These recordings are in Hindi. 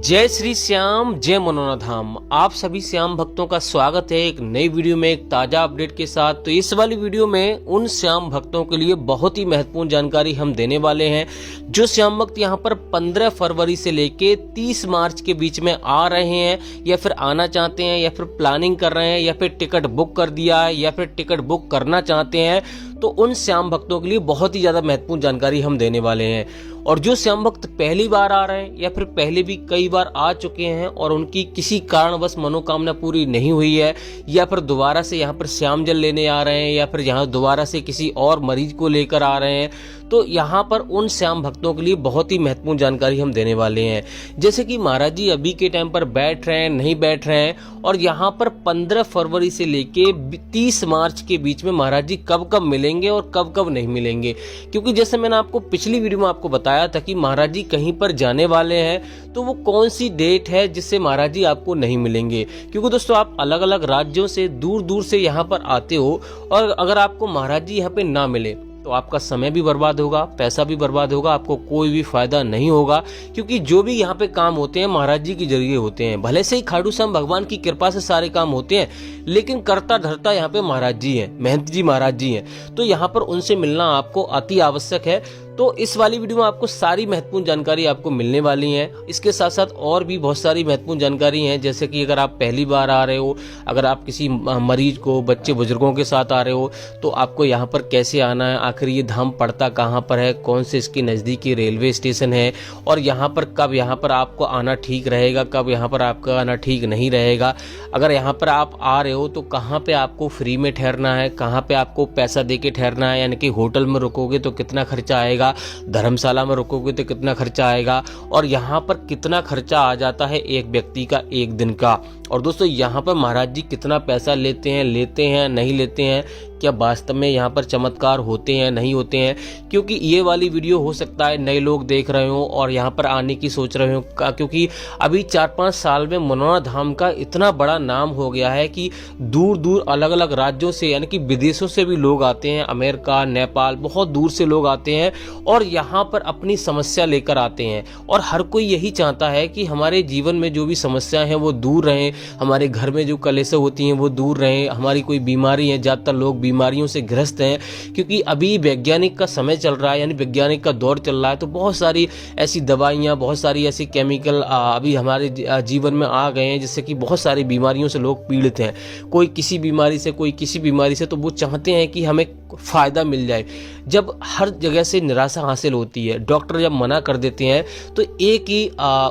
जय श्री श्याम, जय मनोना धाम। आप सभी श्याम भक्तों का स्वागत है एक नई वीडियो में, एक ताजा अपडेट के साथ। तो इस वाली वीडियो में उन श्याम भक्तों के लिए बहुत ही महत्वपूर्ण जानकारी हम देने वाले हैं जो श्याम भक्त यहाँ पर 15 फरवरी से लेके 30 मार्च के बीच में आ रहे हैं, या फिर आना चाहते हैं, या फिर प्लानिंग कर रहे हैं, या फिर टिकट बुक कर दिया है, या फिर टिकट बुक करना चाहते हैं। तो उन श्याम भक्तों के लिए बहुत ही ज्यादा महत्वपूर्ण जानकारी हम देने वाले हैं। और जो श्याम भक्त पहली बार आ रहे हैं या फिर पहले भी कई बार आ चुके हैं और उनकी किसी कारणवश मनोकामना पूरी नहीं हुई है, या फिर दोबारा से यहाँ पर श्याम जल लेने आ रहे हैं, या फिर यहाँ दोबारा से किसी और मरीज को लेकर आ रहे हैं, तो यहाँ पर उन श्याम भक्तों के लिए बहुत ही महत्वपूर्ण जानकारी हम देने वाले हैं। जैसे कि महाराज जी अभी के टाइम पर बैठ रहे हैं, नहीं बैठ रहे हैं, और यहाँ पर 15 फरवरी से लेके 30 मार्च के बीच में महाराज जी कब कब मिलेंगे और कब कब नहीं मिलेंगे। क्योंकि जैसे मैंने आपको पिछली वीडियो में आपको बताया था कि महाराज जी कहीं पर जाने वाले हैं, तो वो कौन सी डेट है जिससे महाराज जी आपको नहीं मिलेंगे। क्योंकि दोस्तों आप अलग अलग राज्यों से दूर दूर से यहाँ पर आते हो, और अगर आपको महाराज जी यहाँ पे ना मिले तो आपका समय भी बर्बाद होगा, पैसा भी बर्बाद होगा, आपको कोई भी फायदा नहीं होगा। क्योंकि जो भी यहाँ पे काम होते हैं महाराज जी के जरिए होते हैं। भले से ही खाटू श्याम भगवान की कृपा से सारे काम होते हैं, लेकिन करता धरता यहाँ पे महाराज जी हैं, महंत जी महाराज जी हैं। तो यहाँ पर उनसे मिलना आपको अति आवश्यक है। तो इस वाली वीडियो में आपको सारी महत्वपूर्ण जानकारी आपको मिलने वाली है। इसके साथ साथ और भी बहुत सारी महत्वपूर्ण जानकारी है, जैसे कि अगर आप पहली बार आ रहे हो, अगर आप किसी मरीज को, बच्चे बुजुर्गों के साथ आ रहे हो, तो आपको यहाँ पर कैसे आना है, आखिर ये धाम पड़ता कहाँ पर है, कौन से इसके नज़दीकी रेलवे स्टेशन है, और यहाँ पर कब यहाँ पर आपको आना ठीक रहेगा, कब यहाँ पर आपका आना ठीक नहीं रहेगा। अगर यहाँ पर आप आ रहे हो तो कहाँ पे आपको फ्री में ठहरना है, कहाँ पे आपको पैसा दे के ठहरना है, यानी कि होटल में रुकोगे तो कितना खर्चा आएगा, धर्मशाला में रुकोगे तो कितना खर्चा आएगा, और यहाँ पर कितना खर्चा आ जाता है एक व्यक्ति का एक दिन का। और दोस्तों यहाँ पर महाराज जी कितना पैसा लेते हैं नहीं लेते हैं, क्या वास्तव में यहाँ पर चमत्कार होते हैं नहीं होते हैं। क्योंकि ये वाली वीडियो हो सकता है नए लोग देख रहे हो और यहाँ पर आने की सोच रहे हो, क्योंकि अभी 4-5 साल में मनोना धाम का इतना बड़ा नाम हो गया है कि दूर दूर अलग अलग राज्यों से, यानी कि विदेशों से भी लोग आते हैं, अमेरिका, नेपाल, बहुत दूर से लोग आते हैं और यहाँ पर अपनी समस्या लेकर आते हैं। और हर कोई यही चाहता है कि हमारे जीवन में जो भी समस्याएं हैं वो दूर रहें, हमारे घर में जो कलेशें होती हैं वो दूर रहें, हमारी कोई बीमारी है, ज़्यादातर लोग बीमारियों से ग्रस्त हैं। क्योंकि अभी वैज्ञानिक का समय चल रहा है, यानी वैज्ञानिक का दौर चल रहा है, तो बहुत सारी ऐसी दवाइयाँ, बहुत सारी ऐसी केमिकल अभी हमारे जीवन में आ गए हैं, जिससे कि बहुत सारी बीमारियों से लोग पीड़ित हैं। कोई किसी बीमारी से, कोई किसी बीमारी से, तो वो चाहते हैं कि हमें फ़ायदा मिल जाए। जब हर जगह से निराशा हासिल होती है, डॉक्टर जब मना कर देते हैं, तो एक ही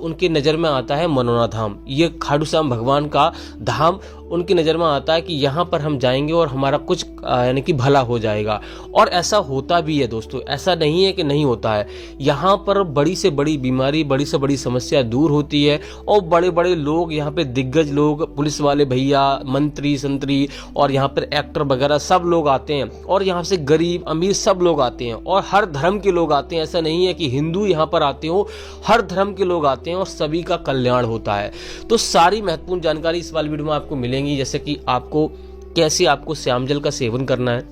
उनकी नज़र में आता है मनोना धाम। ये खाटू श्याम भगवान का धाम उनकी नज़र में आता है कि यहाँ पर हम जाएंगे और हमारा कुछ यानी कि भला हो जाएगा। और ऐसा होता भी है दोस्तों, ऐसा नहीं है कि नहीं होता है। यहाँ पर बड़ी से बड़ी बीमारी, बड़ी से बड़ी समस्या दूर होती है, और बड़े बड़े लोग यहाँ पे, दिग्गज लोग, पुलिस वाले भैया, मंत्री संतरी, और यहाँ पर एक्टर वगैरह सब लोग आते हैं, और यहाँ से गरीब अमीर सब लोग आते हैं, और हर धर्म के लोग आते हैं। ऐसा नहीं है कि हिंदू यहाँ पर आते हो, हर धर्म के लोग आते हैं और सभी का कल्याण होता है। तो सारी महत्वपूर्ण जानकारी इस वाली वीडियो में आपको मिलेंगी, जैसे कि आपको कैसे आपको श्याम जल का सेवन करना है,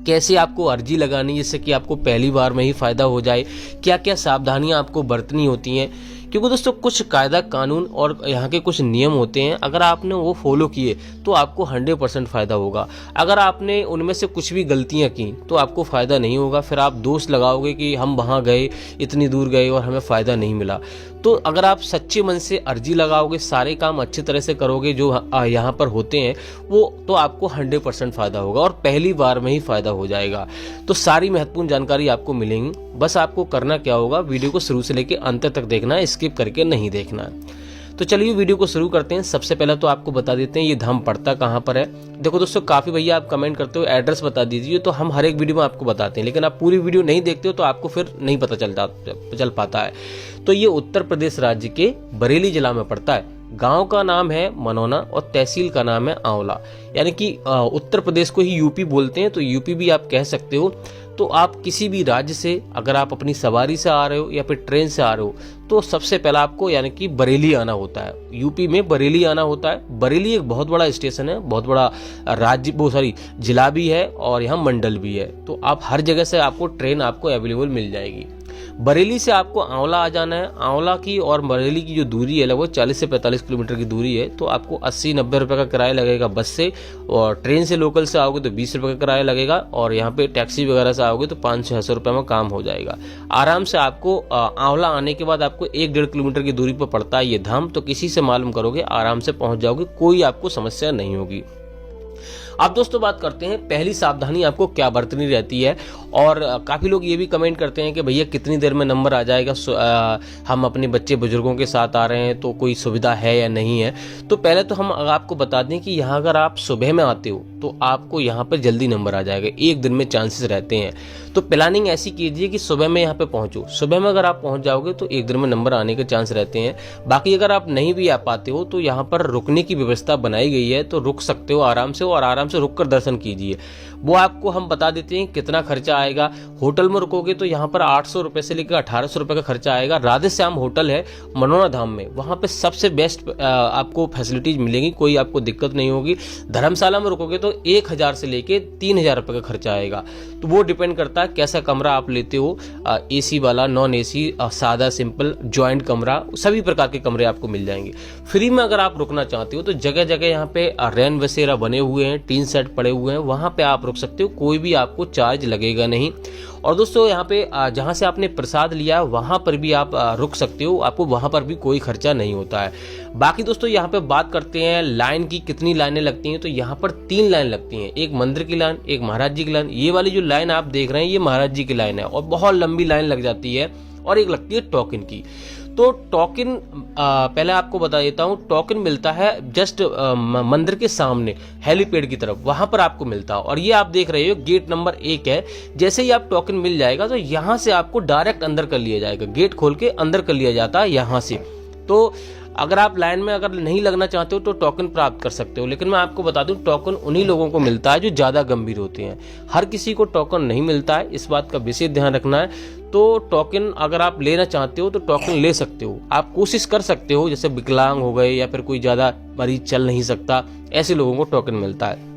कैसे आपको अर्जी लगानी है जिससे कि आपको पहली बार में ही फायदा हो जाए, क्या क्या सावधानियां आपको बरतनी होती हैं। क्योंकि दोस्तों कुछ कायदा कानून और यहाँ के कुछ नियम होते हैं, अगर आपने वो फॉलो किए तो आपको 100% फ़ायदा होगा। अगर आपने उनमें से कुछ भी गलतियाँ की तो आपको फ़ायदा नहीं होगा। फिर आप दोष लगाओगे कि हम वहाँ गए, इतनी दूर गए और हमें फ़ायदा नहीं मिला। तो अगर आप सच्चे मन से अर्जी लगाओगे, सारे काम अच्छी तरह से करोगे जो यहाँ पर होते हैं वो, तो आपको 100% फ़ायदा होगा और पहली बार में ही फ़ायदा हो जाएगा। तो सारी महत्वपूर्ण जानकारी आपको मिलेंगी। बस आपको करना क्या होगा, वीडियो को शुरू से लेकर अंत तक देखना है, स्किप करके नहीं देखना है। तो चलिए वीडियो को शुरू करते हैं। सबसे पहले तो आपको बता देते हैं ये धाम पड़ता कहाँ पर है। देखो दोस्तों, काफ़ी भैया आप कमेंट करते हो एड्रेस बता दीजिए, तो हम हर एक वीडियो में आपको बताते हैं, लेकिन आप पूरी वीडियो नहीं देखते हो तो आपको फिर नहीं पता चल पाता है। तो ये उत्तर प्रदेश राज्य के बरेली जिला में पड़ता है। गांव का नाम है मनोना और तहसील का नाम है आंवला, यानी कि उत्तर प्रदेश को ही यूपी बोलते हैं, तो यूपी भी आप कह सकते हो। तो आप किसी भी राज्य से, अगर आप अपनी सवारी से आ रहे हो या फिर ट्रेन से आ रहे हो, तो सबसे पहला आपको यानी कि बरेली आना होता है। यूपी में बरेली आना होता है। बरेली एक बहुत बड़ा स्टेशन है, बहुत बड़ा राज्य जिला भी है, और यहाँ मंडल भी है। तो आप हर जगह से आपको ट्रेन आपको अवेलेबल मिल जाएगी। बरेली से आपको आंवला आ जाना है। आंवला की और बरेली की जो दूरी है लगभग 40 से 45 किलोमीटर की दूरी है, तो आपको 80-90 रुपये का किराया लगेगा बस से, और ट्रेन से लोकल से आओगे तो 20 रुपये का किराया लगेगा, और यहाँ पे टैक्सी वगैरह से आओगे तो 500-600 रुपये में काम हो जाएगा आराम से। आपको आंवला आने के बाद आपको 1-1.5 किलोमीटर की दूरी पर पड़ता है ये धाम, तो किसी से मालूम करोगे आराम से पहुंच जाओगे, कोई आपको समस्या नहीं होगी। अब दोस्तों बात करते हैं पहली सावधानी आपको क्या बरतनी रहती है, और काफ़ी लोग ये भी कमेंट करते हैं कि भैया कितनी देर में नंबर आ जाएगा, हम अपने बच्चे बुजुर्गों के साथ आ रहे हैं तो कोई सुविधा है या नहीं है। तो पहले तो हम आपको बता दें कि यहाँ अगर आप सुबह में आते हो तो आपको यहाँ पर जल्दी नंबर आ जाएगा, एक दिन में चांसेस रहते हैं। तो प्लानिंग ऐसी कीजिए कि सुबह में यहाँ पे पहुँचो, सुबह में अगर आप पहुँच जाओगे तो एक दिन में नंबर आने के चांस रहते हैं। बाकी अगर आप नहीं भी आ पाते हो तो यहाँ पर रुकने की व्यवस्था बनाई गई है, तो रुक सकते हो आराम से, और आराम से रुक कर दर्शन कीजिए। वो आपको हम बता देते हैं कितना खर्चा आएगा। होटल में रुकोगे तो यहाँ पर 800 रुपये से लेकर 1800 रुपये का खर्चा आएगा। राधे श्याम होटल है मनोना धाम में, वहाँ पे सबसे बेस्ट आपको फैसिलिटीज मिलेगी, कोई आपको दिक्कत नहीं होगी। धर्मशाला में रुकोगे तो 1000 से लेके 3000 रुपये का खर्चा आएगा, तो वो डिपेंड करता है कैसा कमरा आप लेते हो, AC वाला, नॉन AC, सादा, सिंपल, ज्वाइंट कमरा, सभी प्रकार के कमरे आपको मिल जाएंगे। फ्री में अगर आप रुकना चाहते हो तो जगह जगह यहाँ पे रैन बसेरा बने हुए हैं, टीन सेट पड़े हुए हैं, वहाँ पे आप रुक सकते हो, कोई भी आपको चार्ज लगेगा नहीं। और दोस्तों यहाँ पे जहाँ से आपने प्रसाद लिया है वहाँ पर भी आप रुक सकते हो, आपको वहाँ पर भी कोई खर्चा नहीं होता है। बाकी दोस्तों यहाँ पे बात करते हैं लाइन की, कितनी लाइनें लगती हैं। तो यहाँ पर 3 लाइन लगती हैं, एक मंदिर की लाइन, एक महाराज जी की लाइन। ये वाली जो लाइन आप देख रहे हैं ये महाराज जी की लाइन है, और बहुत लंबी लाइन लग जाती है, और एक लगती है टोकन की। तो टोकन पहले आपको बता देता हूँ, टोकन मिलता है जस्ट मंदिर के सामने हेलीपैड की तरफ, वहां पर आपको मिलता है। और ये आप देख रहे हो गेट नंबर 1 है। जैसे ही आप टोकन मिल जाएगा तो यहाँ से आपको डायरेक्ट अंदर कर लिया जाएगा, गेट खोल के अंदर कर लिया जाता है यहाँ से। तो अगर आप लाइन में अगर नहीं लगना चाहते हो तो टोकन प्राप्त कर सकते हो, लेकिन मैं आपको बता दूं टोकन उन्हीं लोगों को मिलता है जो ज़्यादा गंभीर होते हैं, हर किसी को टोकन नहीं मिलता है, इस बात का विशेष ध्यान रखना है। तो टोकन अगर आप लेना चाहते हो तो टोकन ले सकते हो, आप कोशिश कर सकते हो, जैसे विकलांग हो गए या फिर कोई ज़्यादा मरीज चल नहीं सकता, ऐसे लोगों को टोकन मिलता है।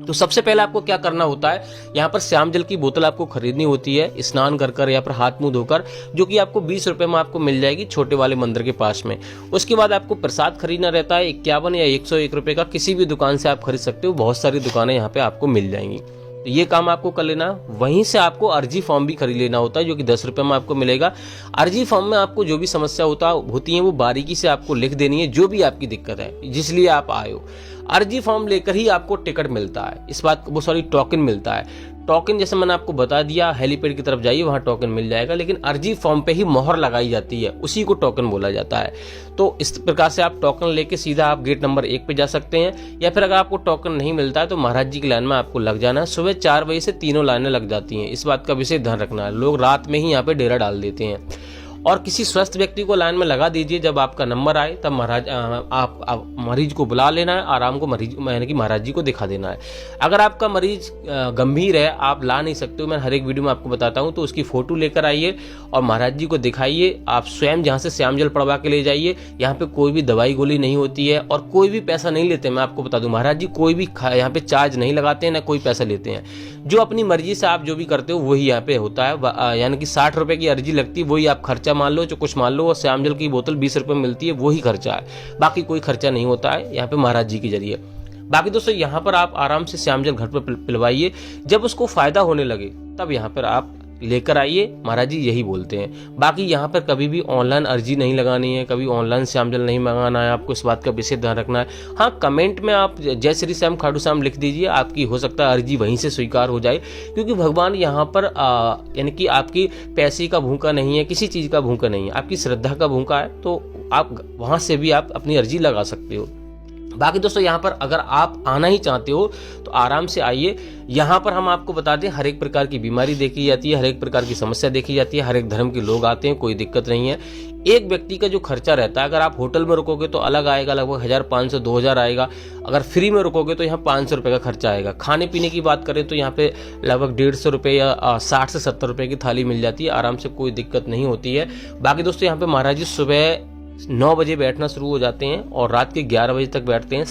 तो सबसे पहले आपको क्या करना होता है, यहाँ पर श्याम जल की बोतल आपको खरीदनी होती है, स्नान कर कर या फिर हाथ मुंह धोकर, जो कि आपको 20 रुपए में आपको मिल जाएगी छोटे वाले मंदिर के पास में। उसके बाद आपको प्रसाद खरीदना रहता है 51 या 101 रुपए का, किसी भी दुकान से आप खरीद सकते हो, बहुत सारी दुकानें यहाँ पे आपको मिल जाएंगी। तो ये काम आपको कर लेना। वहीं से आपको अर्जी फॉर्म भी खरीद लेना होता है, जो कि 10 रुपए में आपको मिलेगा। अर्जी फॉर्म में आपको जो भी समस्या होती है वो बारीकी से आपको लिख देनी है, जो भी आपकी दिक्कत है जिसलिए आप आए हो। अर्जी फॉर्म लेकर ही आपको टिकट मिलता है, इस बात को टोकन मिलता है। टोकन जैसे मैंने आपको बता दिया, हेलीपैड की तरफ जाइए वहां टोकन मिल जाएगा, लेकिन अर्जी फॉर्म पे ही मोहर लगाई जाती है, उसी को टोकन बोला जाता है। तो इस प्रकार से आप टोकन लेके सीधा आप गेट नंबर 1 पे जा सकते हैं, या फिर अगर आपको टोकन नहीं मिलता है तो महाराज जी की लाइन में आपको लग जाना है। सुबह 4 बजे से तीनों लाइनें लग जाती हैं, इस बात का विशेष ध्यान रखना है। लोग रात में ही यहाँ पे डेरा डाल देते हैं। और किसी स्वस्थ व्यक्ति को लाइन में लगा दीजिए, जब आपका नंबर आए तब आप मरीज को बुला लेना है, आराम को मरीज यानी कि महाराज जी को दिखा देना है। अगर आपका मरीज गंभीर है, आप ला नहीं सकते हो, मैं हर एक वीडियो में आपको बताता हूं, तो उसकी फोटो लेकर आइए और महाराज जी को दिखाइए। आप स्वयं जहां से श्याम जल पड़वा के ले जाइए। यहाँ पे कोई भी दवाई गोली नहीं होती है और कोई भी पैसा नहीं लेते। मैं आपको बता दूं, महाराज जी कोई भी यहाँ पे चार्ज नहीं लगाते हैं, ना कोई पैसा लेते हैं। जो अपनी मर्जी से आप जो भी करते हो वही यहाँ पे होता है, यानी कि 60 रुपए की अर्जी लगती है, वही आप खर्चा मान लो, जो कुछ मान लो, और श्याम जल की बोतल 20 रुपए में मिलती है, वही खर्चा है, बाकी कोई खर्चा नहीं होता है यहाँ पे महाराज जी के जरिए। बाकी दोस्तों यहाँ पर आप आराम से श्याम जल घर पर पिलवाइए, जब उसको फायदा होने लगे तब यहाँ पर आप लेकर आइए, महाराज जी यही बोलते हैं। बाकी यहाँ पर कभी भी ऑनलाइन अर्जी नहीं लगानी है, कभी ऑनलाइन श्याम जल नहीं मंगाना है, आपको इस बात का विशेष ध्यान रखना है। हाँ, कमेंट में आप जय श्री श्याम खाटू श्याम लिख दीजिए, आपकी हो सकता है अर्जी वहीं से स्वीकार हो जाए, क्योंकि भगवान यहाँ पर यानी कि आपकी पैसे का भूखा नहीं है, किसी चीज़ का भूखा नहीं है, आपकी श्रद्धा का भूखा है, तो आप वहाँ से भी आप अपनी अर्जी लगा सकते हो। बाकी दोस्तों यहाँ पर अगर आप आना ही चाहते हो तो आराम से आइए। यहाँ पर हम आपको बता दें, हर एक प्रकार की बीमारी देखी जाती है, हर एक प्रकार की समस्या देखी जाती है, हर एक धर्म के लोग आते हैं, कोई दिक्कत नहीं है। एक व्यक्ति का जो खर्चा रहता है, अगर आप होटल में रुकोगे तो अलग आएगा, लगभग 1500-2000 आएगा। अगर फ्री में रुकोगे तो यहाँ 500 रुपये का खर्चा आएगा। खाने पीने की बात करें तो यहाँ पे लगभग 150 रुपये या 60 से 70 रुपये की थाली मिल जाती है, आराम से कोई दिक्कत नहीं होती है। बाकी दोस्तों यहाँ पे महाराज जी सुबह 9 बजे बैठना शुरू हो जाते हैं और रात के 11 बजे तक बैठते हैं।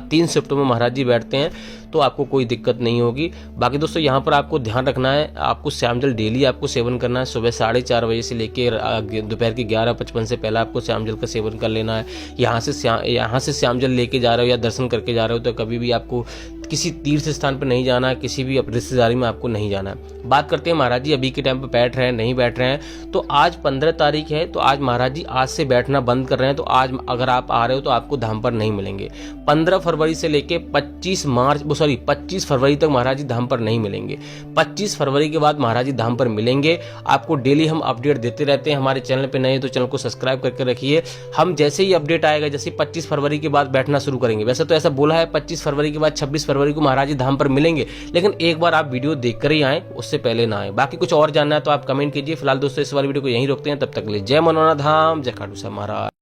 3 शिफ्टों में महाराज जी बैठते हैं, तो आपको कोई दिक्कत नहीं होगी। बाकी दोस्तों यहाँ पर आपको ध्यान रखना है, आपको श्याम जल डेली आपको सेवन करना है। सुबह 4:30 बजे से लेकर दोपहर के 11:55 से पहले आपको श्याम जल का सेवन कर लेना है। यहाँ से श्याम जल लेके जा रहे हो या दर्शन करके जा रहे हो तो कभी भी आपको किसी तीर्थ स्थान पर नहीं जाना है, किसी भी रिश्तेदारी में आपको नहीं जाना है। बात करते हैं महाराज जी अभी के टाइम पे बैठ रहे हैं नहीं बैठ रहे हैं। तो आज 15 तारीख है, तो आज महाराज जी आज से बैठना बंद कर रहे हैं। तो आज अगर आप आ रहे हो तो आपको धाम पर नहीं मिलेंगे। 15 फरवरी से लेके 25 फरवरी तक महाराज जी धाम पर नहीं मिलेंगे। 25 फरवरी के बाद महाराज जी धाम पर मिलेंगे। आपको डेली हम अपडेट देते रहते हैं। हमारे चैनल पे नए तो चैनल को सब्सक्राइब करके रखिए। हम जैसे ही अपडेट आएगा, जैसे 25 फरवरी के बाद बैठना शुरू करेंगे, वैसे तो ऐसा बोला है 25 फरवरी के बाद 26 फरवरी को महाराज जी धाम पर मिलेंगे, लेकिन एक बार आप वीडियो देखकर ही आए, उससे पहले ना आए। बाकी कुछ और जानना है तो आप कमेंट कीजिए। फिलहाल दोस्तों इस वाली वीडियो को यहीं रोकते हैं, तब तक के लिए जय मनोना धाम, जय खाटू श्याम महाराज।